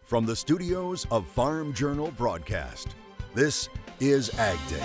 From the studios of Farm Journal Broadcast, this is AgDay.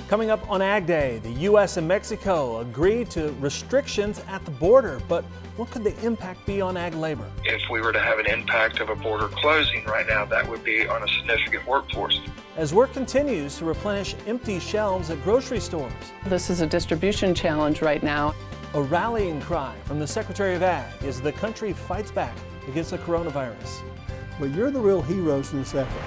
Coming up on AgDay, the U.S. and Mexico agree to restrictions at the border, but what could the impact be on ag labor? If we were to have an impact of a border closing right now, that would be on a significant workforce. As work continues to replenish empty shelves at grocery stores. This is a distribution challenge right now. A rallying cry from the Secretary of Ag as the country fights back against the coronavirus. But you're the real heroes in this effort.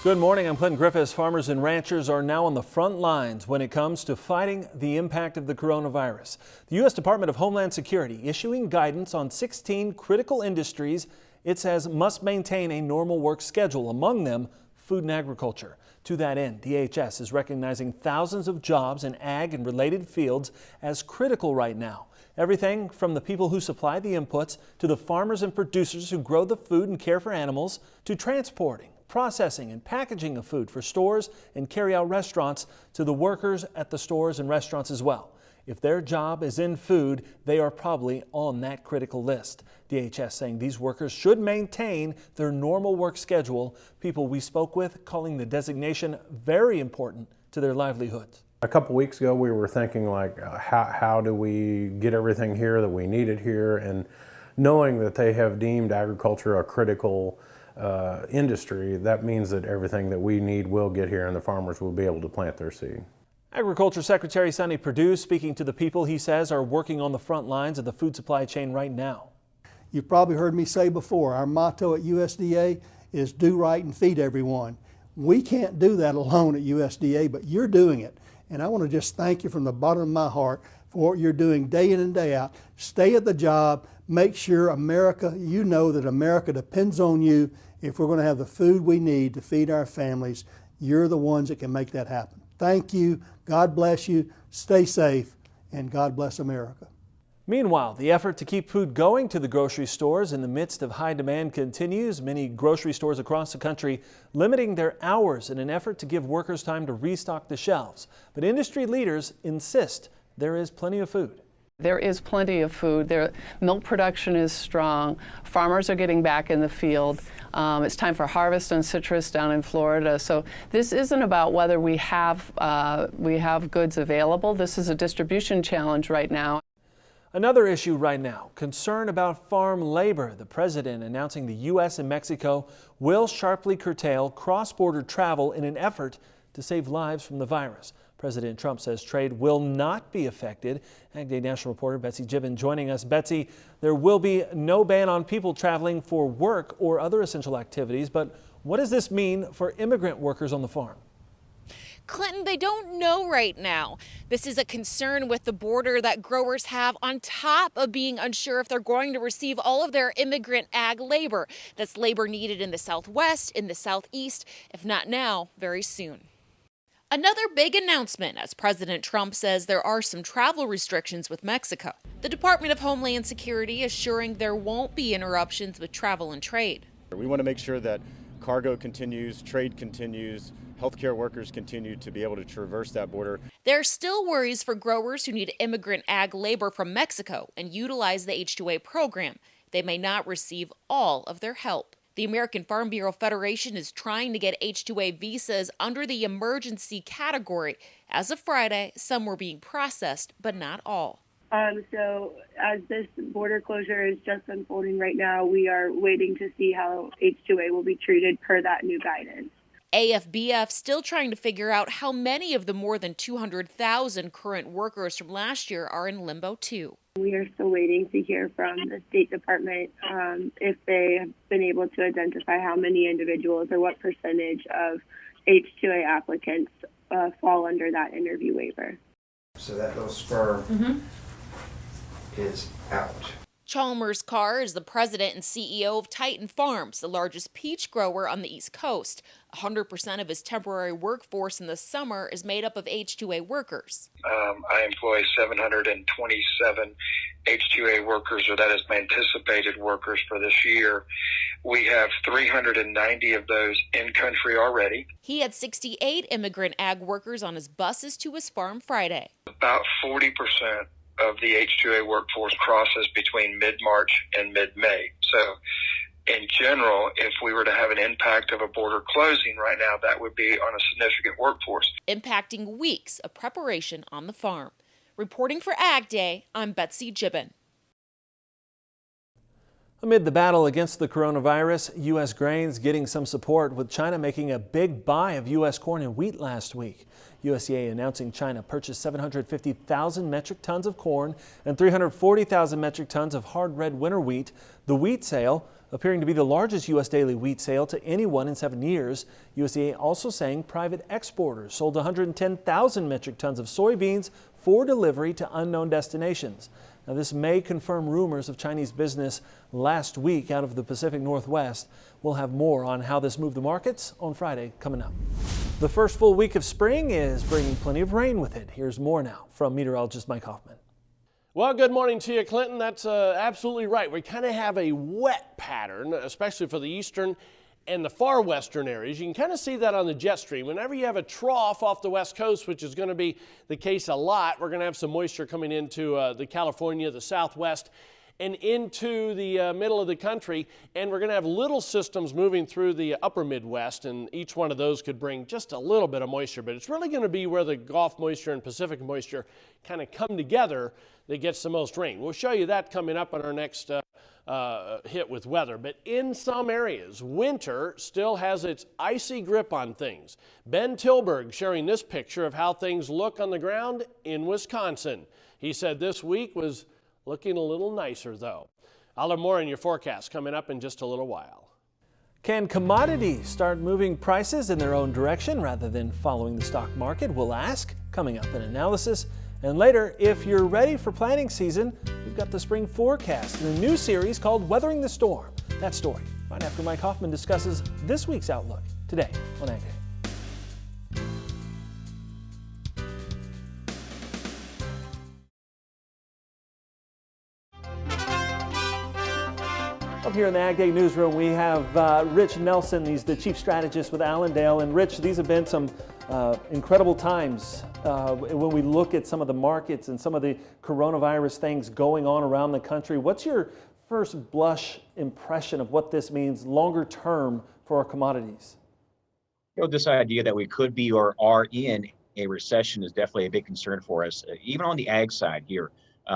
Good morning, I'm Clinton Griffiths. Farmers and ranchers are now on the front lines when it comes to fighting the impact of the coronavirus. The U.S. Department of Homeland Security issuing guidance on 16 critical industries it says must maintain a normal work schedule, among them food and agriculture. To that end, DHS is recognizing thousands of jobs in ag and related fields as critical right now. Everything from the people who supply the inputs to the farmers and producers who grow the food and care for animals to transporting, processing and packaging of food for stores and carry-out restaurants to the workers at the stores and restaurants as well. If their job is in food, they are probably on that critical list. DHS saying these workers should maintain their normal work schedule. People we spoke with calling the designation very important to their livelihoods. A couple weeks ago, we were thinking like, how do we get everything here that we needed here? And knowing that they have deemed agriculture a critical industry, that means that everything that we need will get here and the farmers will be able to plant their seed. Agriculture Secretary Sonny Perdue speaking to the people he says are working on the front lines of the food supply chain right now. You've probably heard me say before, our motto at USDA is do right and feed everyone. We can't do that alone at USDA, but you're doing it. And I want to just thank you from the bottom of my heart for what you're doing day in and day out. Stay at the job, make sure America, you know that America depends on you. If we're going to have the food we need to feed our families, you're the ones that can make that happen. Thank you, God bless you, stay safe, and God bless America. Meanwhile, the effort to keep food going to the grocery stores in the midst of high demand continues. Many grocery stores across the country limiting their hours in an effort to give workers time to restock the shelves. But industry leaders insist there is plenty of food. There is plenty of food. Milk production is strong. Farmers are getting back in the field. It's time for harvest on citrus down in Florida. So this isn't about whether we have goods available. This is a distribution challenge right now. Another issue right now, concern about farm labor. The president announcing the U.S. and Mexico will sharply curtail cross-border travel in an effort to save lives from the virus. President Trump says trade will not be affected. AgDay national reporter Betsy Gibbon joining us. Betsy, there will be no ban on people traveling for work or other essential activities, but what does this mean for immigrant workers on the farm? Clinton, they don't know right now. This is a concern with the border that growers have on top of being unsure if they're going to receive all of their immigrant ag labor. That's labor needed in the Southwest, in the Southeast, if not now, very soon. Another big announcement as President Trump says there are some travel restrictions with Mexico. The Department of Homeland Security assuring there won't be interruptions with travel and trade. We want to make sure that cargo continues, trade continues, healthcare workers continue to be able to traverse that border. There are still worries for growers who need immigrant ag labor from Mexico and utilize the H-2A program. They may not receive all of their help. The American Farm Bureau Federation is trying to get H-2A visas under the emergency category. As of Friday, some were being processed, but not all. So as this border closure is just unfolding right now, we are waiting to see how H-2A will be treated per that new guidance. AFBF still trying to figure out how many of the more than 200,000 current workers from last year are in limbo too. We are still waiting to hear from the State Department if they have been able to identify how many individuals or what percentage of H-2A applicants fall under that interview waiver. So that little spur is out. Chalmers Carr is the president and CEO of Titan Farms, the largest peach grower on the East Coast. 100% of his temporary workforce in the summer is made up of H-2A workers. I employ 727 H-2A workers, or that is my anticipated workers for this year. We have 390 of those in country already. He had 68 immigrant ag workers on his buses to his farm Friday. About 40% of the H-2A workforce crosses between mid-March and mid-May. So in general, if we were to have an impact of a border closing right now, that would be on a significant workforce. Impacting weeks of preparation on the farm. Reporting for AgDay, I'm Betsy Gibbon. Amid the battle against the coronavirus, U.S. grains getting some support, with China making a big buy of U.S. corn and wheat last week. USDA announcing China purchased 750,000 metric tons of corn and 340,000 metric tons of hard red winter wheat. The wheat sale appearing to be the largest U.S. daily wheat sale to anyone in 7 years. USDA also saying private exporters sold 110,000 metric tons of soybeans for delivery to unknown destinations. Now, this may confirm rumors of Chinese business last week out of the Pacific Northwest. We'll have more on how this moved the markets on Friday coming up. The first full week of spring is bringing plenty of rain with it. Here's more now from meteorologist Mike Hoffman. Well, good morning to you, Clinton. That's absolutely right. We kind of have a wet pattern, especially for the eastern and the far western areas. You can kind of see that on the jet stream. Whenever you have a trough off the west coast, which is going to be the case a lot, we're going to have some moisture coming into the California, the southwest, and into the middle of the country. And we're going to have little systems moving through the upper Midwest, and each one of those could bring just a little bit of moisture. But it's really going to be where the Gulf moisture and Pacific moisture kind of come together that gets the most rain. We'll show you that coming up on our next hit with weather. But in some areas, winter still has its icy grip on things. Ben Tilburg sharing this picture of how things look on the ground in Wisconsin. He said this week was looking a little nicer, though. I'll have more in your forecast coming up in just a little while. Can commodities start moving prices in their own direction rather than following the stock market? We'll ask coming up in analysis. And later, if you're ready for planting season, we've got the spring forecast in a new series called Weathering the Storm. That story right after Mike Hoffman discusses this week's outlook today on AgDay. Up here in the AgDay newsroom, we have Rich Nelson. He's the chief strategist with Allendale. And Rich, these have been some incredible times when we look at some of the markets and some of the coronavirus things going on around the country. What's your first blush impression of what this means longer term for our commodities? You know, this idea that we could be or are in a recession is definitely a big concern for us, even on the ag side here.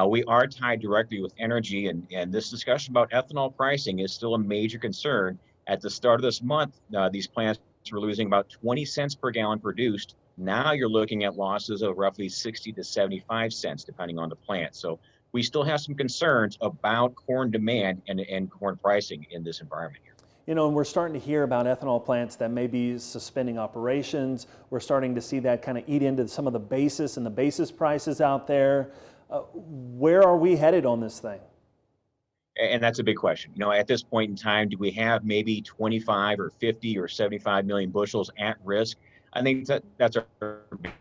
We are tied directly with energy, and this discussion about ethanol pricing is still a major concern. At the start of this month, these plants were losing about 20 cents per gallon produced. Now you're looking at losses of roughly 60 to 75 cents, depending on the plant. So we still have some concerns about corn demand and corn pricing in this environment here. You know, and we're starting to hear about ethanol plants that may be suspending operations. We're starting to see that kind of eat into some of the basis and the basis prices out there. Where are we headed on this thing? And that's a big question. You know, at this point in time, do we have maybe 25 or 50 or 75 million bushels at risk? I think that's a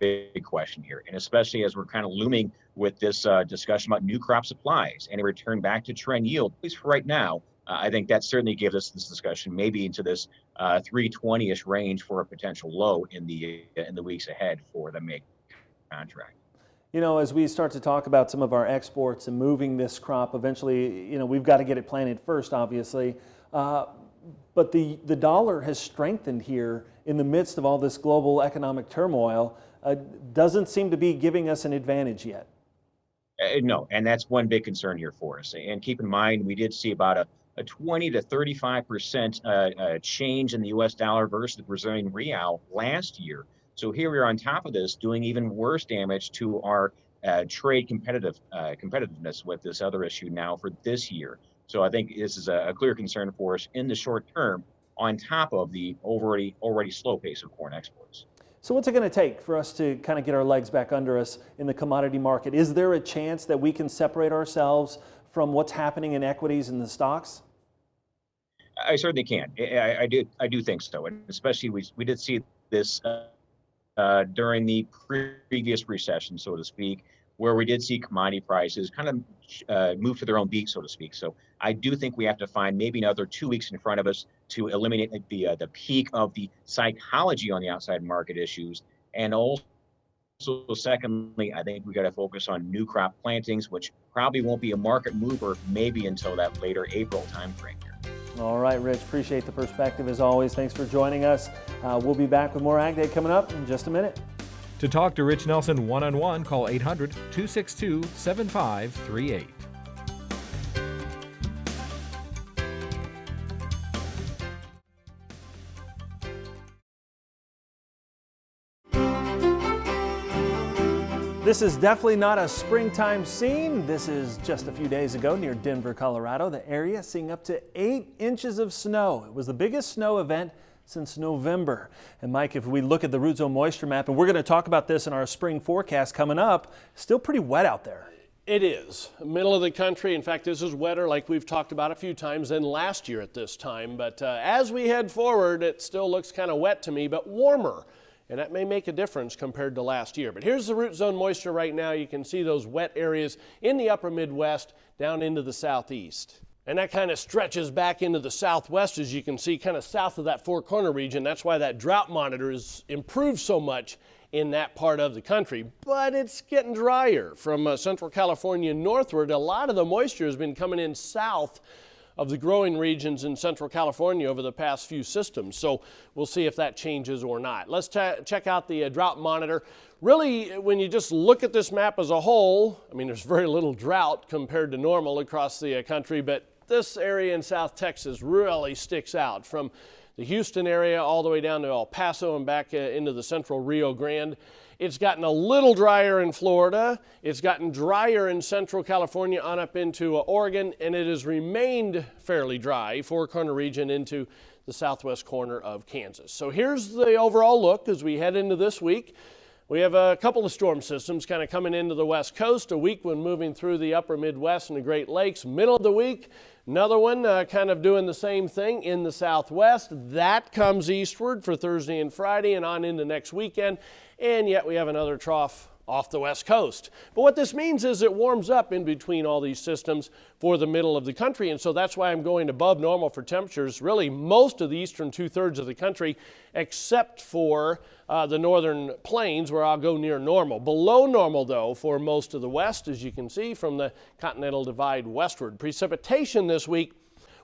big question here. And especially as we're kind of looming with this discussion about new crop supplies and a return back to trend yield, at least for right now, I think that certainly gives us this discussion maybe into this 320-ish range for a potential low in the weeks ahead for the May contract. You know, as we start to talk about some of our exports and moving this crop, eventually, you know, we've got to get it planted first, obviously. But the dollar has strengthened here in the midst of all this global economic turmoil. Doesn't seem to be giving us an advantage yet. No, and that's one big concern here for us. And keep in mind, we did see about a 20 to 35% change in the U.S. dollar versus the Brazilian real last year. So here we are on top of this, doing even worse damage to our trade competitiveness with this other issue now for this year. So I think this is a clear concern for us in the short term, on top of the already slow pace of corn exports. So what's it going to take for us to kind of get our legs back under us in the commodity market? Is there a chance that we can separate ourselves from what's happening in equities and the stocks? I certainly can. I do think so, and especially we did see this during the previous recession, so to speak, where we did see commodity prices kind of move to their own beat, so to speak. So I do think we have to find maybe another 2 weeks in front of us to eliminate the peak of the psychology on the outside market issues. And also, secondly, I think we got to focus on new crop plantings, which probably won't be a market mover maybe until that later April timeframe here. All right, Rich, appreciate the perspective as always. Thanks for joining us. We'll be back with more Ag Day coming up in just a minute. To talk to Rich Nelson one-on-one, call 800-262-7538. This is definitely not a springtime scene. This is just a few days ago near Denver, Colorado. The area seeing up to 8 inches of snow. It was the biggest snow event since November. And Mike, if we look at the root zone moisture map, and we're going to talk about this in our spring forecast coming up, still pretty wet out there. It is. Middle of the country. In fact, this is wetter like we've talked about a few times than last year at this time. But as we head forward, it still looks kind of wet to me, but warmer. And that may make a difference compared to last year. But here's the root zone moisture right now. You can see those wet areas in the upper Midwest down into the southeast. And that kind of stretches back into the southwest, as you can see, kind of south of that Four Corner region. That's why that drought monitor has improved so much in that part of the country. But it's getting drier from Central California northward. A lot of the moisture has been coming in south of the growing regions in Central California over the past few systems. So we'll see if that changes or not. Let's check out the drought monitor. Really, when you just look at this map as a whole, I mean, there's very little drought compared to normal across the country, but this area in South Texas really sticks out from the Houston area all the way down to El Paso and back into the central Rio Grande. It's gotten a little drier in Florida. It's gotten drier in Central California on up into Oregon, and it has remained fairly dry, Four Corner region into the southwest corner of Kansas. So here's the overall look as we head into this week. We have a couple of storm systems kind of coming into the west coast, a weak one moving through the upper Midwest and the Great Lakes. Middle of the week, another one kind of doing the same thing in the southwest. That comes eastward for Thursday and Friday and on into next weekend. And yet we have another trough off the west coast. But what this means is it warms up in between all these systems for the middle of the country, and so that's why I'm going above normal for temperatures, really most of the eastern 2/3 of the country, except for the northern plains where I'll go near normal. Below normal, though, for most of the west, as you can see from the Continental Divide westward. Precipitation this week,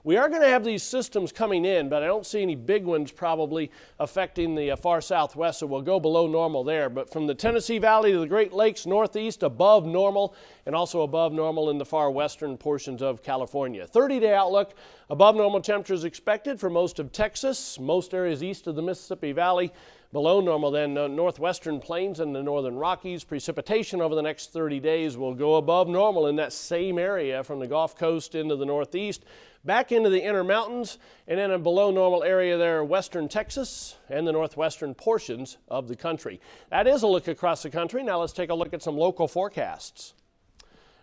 we are going to have these systems coming in, but I don't see any big ones probably affecting the far southwest, so we'll go below normal there. But from the Tennessee Valley to the Great Lakes northeast, above normal, and also above normal in the far western portions of California. 30-day outlook, above normal temperatures expected for most of Texas, most areas east of the Mississippi Valley. Below normal then northwestern plains and the northern Rockies. Precipitation over the next 30 days will go above normal in that same area from the Gulf Coast into the northeast, back into the Intermountains, and then a below normal area there, western Texas and the northwestern portions of the country. That is a look across the country. Now let's take a look at some local forecasts.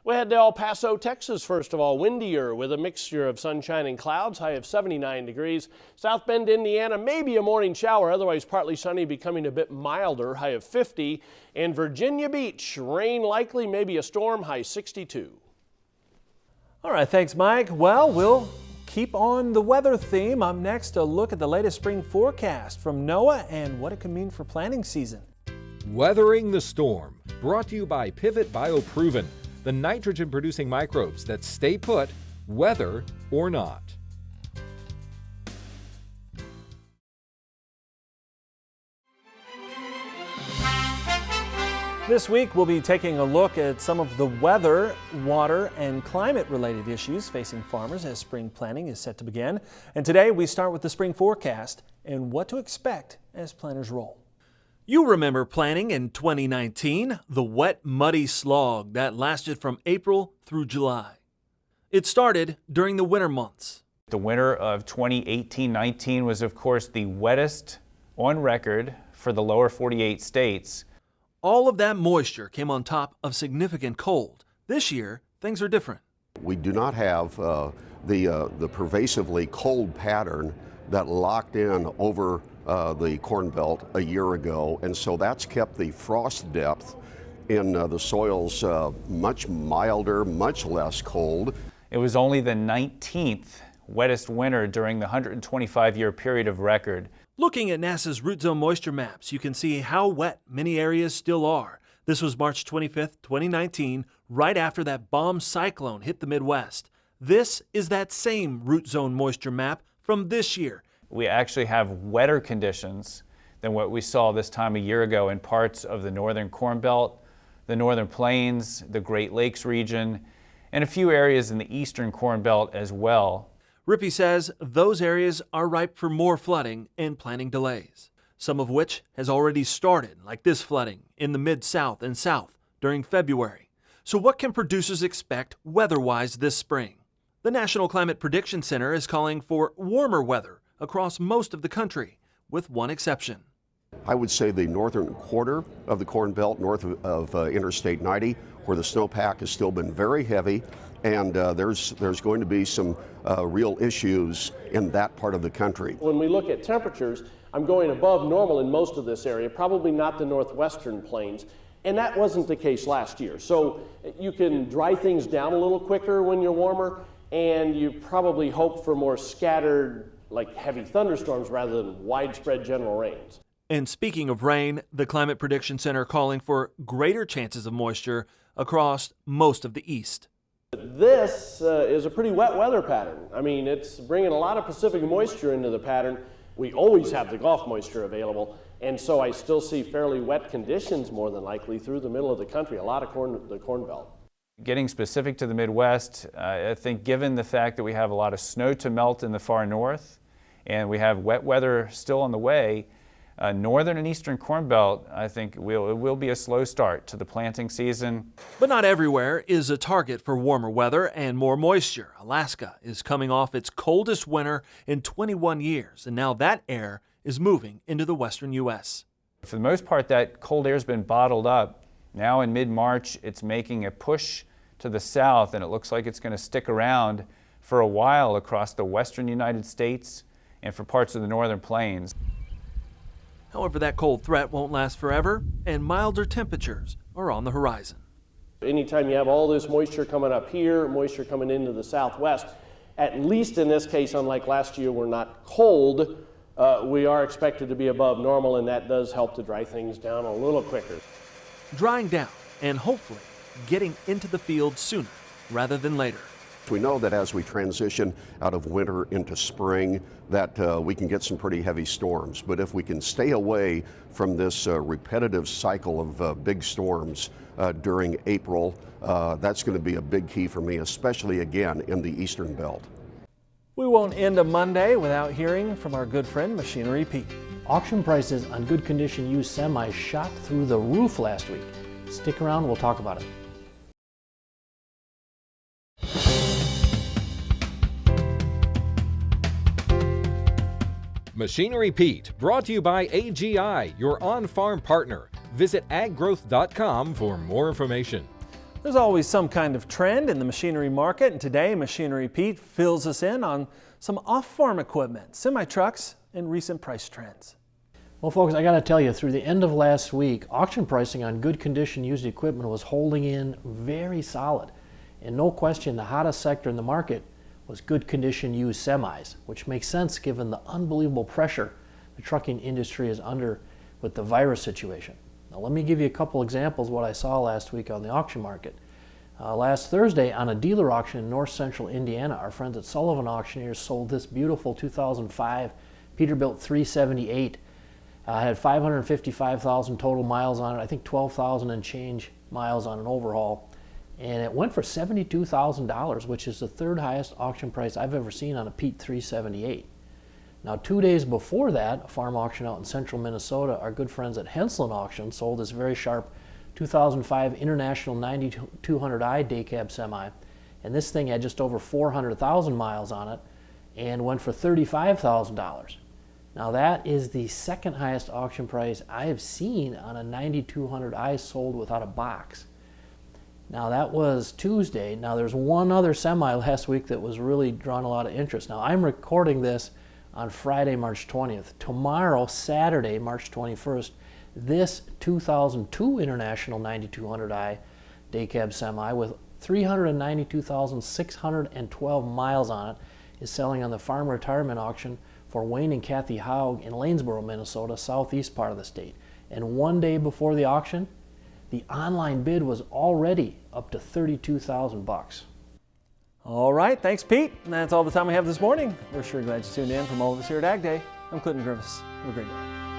We head to El Paso, Texas, first of all. Windier with a mixture of sunshine and clouds, high of 79 degrees. South Bend, Indiana, maybe a morning shower, otherwise partly sunny, becoming a bit milder, high of 50. And Virginia Beach, rain likely, maybe a storm, high 62. All right, thanks, Mike. Well, we'll keep on the weather theme. Up next, a look at the latest spring forecast from NOAA and what it could mean for planting season. Weathering the storm, brought to you by Pivot BioProven, the nitrogen-producing microbes that stay put, weather or not. This week, we'll be taking a look at some of the weather, water, and climate-related issues facing farmers as spring planting is set to begin. And today, we start with the spring forecast and what to expect as planters roll. You remember planting in 2019, the wet, muddy slog that lasted from April through July. It started during the winter months. The winter of 2018-19 was, of course, the wettest on record for the lower 48 states. All of that moisture came on top of significant cold. This year, things are different. We do not have the pervasively cold pattern that locked in over the Corn Belt a year ago, and so that's kept the frost depth in the soils much milder, much less cold. It was only the 19th wettest winter during the 125-year period of record. Looking at NASA's root zone moisture maps, you can see how wet many areas still are. This was March 25th, 2019, right after that bomb cyclone hit the Midwest. This is that same root zone moisture map from this year. We actually have wetter conditions than what we saw this time a year ago in parts of the northern Corn Belt, the northern plains, the Great Lakes region, and a few areas in the eastern Corn Belt as well. Rippey says those areas are ripe for more flooding and planting delays, some of which has already started, like this flooding in the Mid-South and South during February. So what can producers expect weather-wise this spring? The National Climate Prediction Center is calling for warmer weather across most of the country, with one exception. I would say the northern quarter of the Corn Belt, north of Interstate 90, where the snowpack has still been very heavy, and there's going to be some real issues in that part of the country. When we look at temperatures, I'm going above normal in most of this area, probably not the northwestern plains, and that wasn't the case last year. So you can dry things down a little quicker when you're warmer, and you probably hope for more scattered, like heavy thunderstorms rather than widespread general rains. And speaking of rain, the Climate Prediction Center calling for greater chances of moisture across most of the east. This is a pretty wet weather pattern. I mean, it's bringing a lot of Pacific moisture into the pattern. We always have the Gulf moisture available, and so I still see fairly wet conditions more than likely through the middle of the country, a lot of the Corn Belt. Getting specific to the Midwest, I think given the fact that we have a lot of snow to melt in the far north, and we have wet weather still on the way, northern and eastern Corn Belt, I think it will be a slow start to the planting season. But not everywhere is a target for warmer weather and more moisture. Alaska is coming off its coldest winter in 21 years, and now that air is moving into the western U.S. For the most part, that cold air has been bottled up. Now in mid-March, it's making a push to the south, and it looks like it's going to stick around for a while across the western United States and for parts of the northern plains. However, that cold threat won't last forever, and milder temperatures are on the horizon. Anytime you have all this moisture coming up here, moisture coming into the southwest, at least in this case, unlike last year, we're not cold. We are expected to be above normal, and that does help to dry things down a little quicker. Drying down and hopefully getting into the field sooner rather than later. We know that as we transition out of winter into spring, that we can get some pretty heavy storms. But if we can stay away from this repetitive cycle of big storms during April, that's going to be a big key for me, especially again in the eastern belt. We won't end a Monday without hearing from our good friend Machinery Pete. Auction prices on good condition used semis shot through the roof last week. Stick around, we'll talk about it. Machinery Pete, brought to you by AGI, your on-farm partner. Visit aggrowth.com for more information. There's always some kind of trend in the machinery market, and today Machinery Pete fills us in on some off-farm equipment, semi-trucks, and recent price trends. Well, folks, I got to tell you, through the end of last week, auction pricing on good condition used equipment was holding in very solid. And no question, the hottest sector in the market was good condition used semis, which makes sense given the unbelievable pressure the trucking industry is under with the virus situation. Now let me give you a couple examples of what I saw last week on the auction market. Last Thursday on a dealer auction in north central Indiana, our friends at Sullivan Auctioneers sold this beautiful 2005 Peterbilt 378. Had 555,000 total miles on it, I think 12,000 and change miles on an overhaul. And it went for $72,000, which is the third highest auction price I've ever seen on a Pete 378. Now 2 days before that, a farm auction out in central Minnesota, our good friends at Henslin Auction sold this very sharp 2005 International 9200i day cab semi. And this thing had just over 400,000 miles on it and went for $35,000. Now that is the second highest auction price I have seen on a 9200i sold without a box. Now that was Tuesday. Now there's one other semi last week that was really drawing a lot of interest. Now I'm recording this on Friday, March 20th. Tomorrow, Saturday, March 21st, this 2002 International 9200i day cab semi with 392,612 miles on it is selling on the farm retirement auction for Wayne and Kathy Haug in Lanesboro, Minnesota, southeast part of the state. And one day before the auction, the online bid was already up to $32,000. All right, thanks, Pete. And that's all the time we have this morning. We're sure glad you tuned in. From all of us here at AgDay, I'm Clinton Griffiths. Have a great day.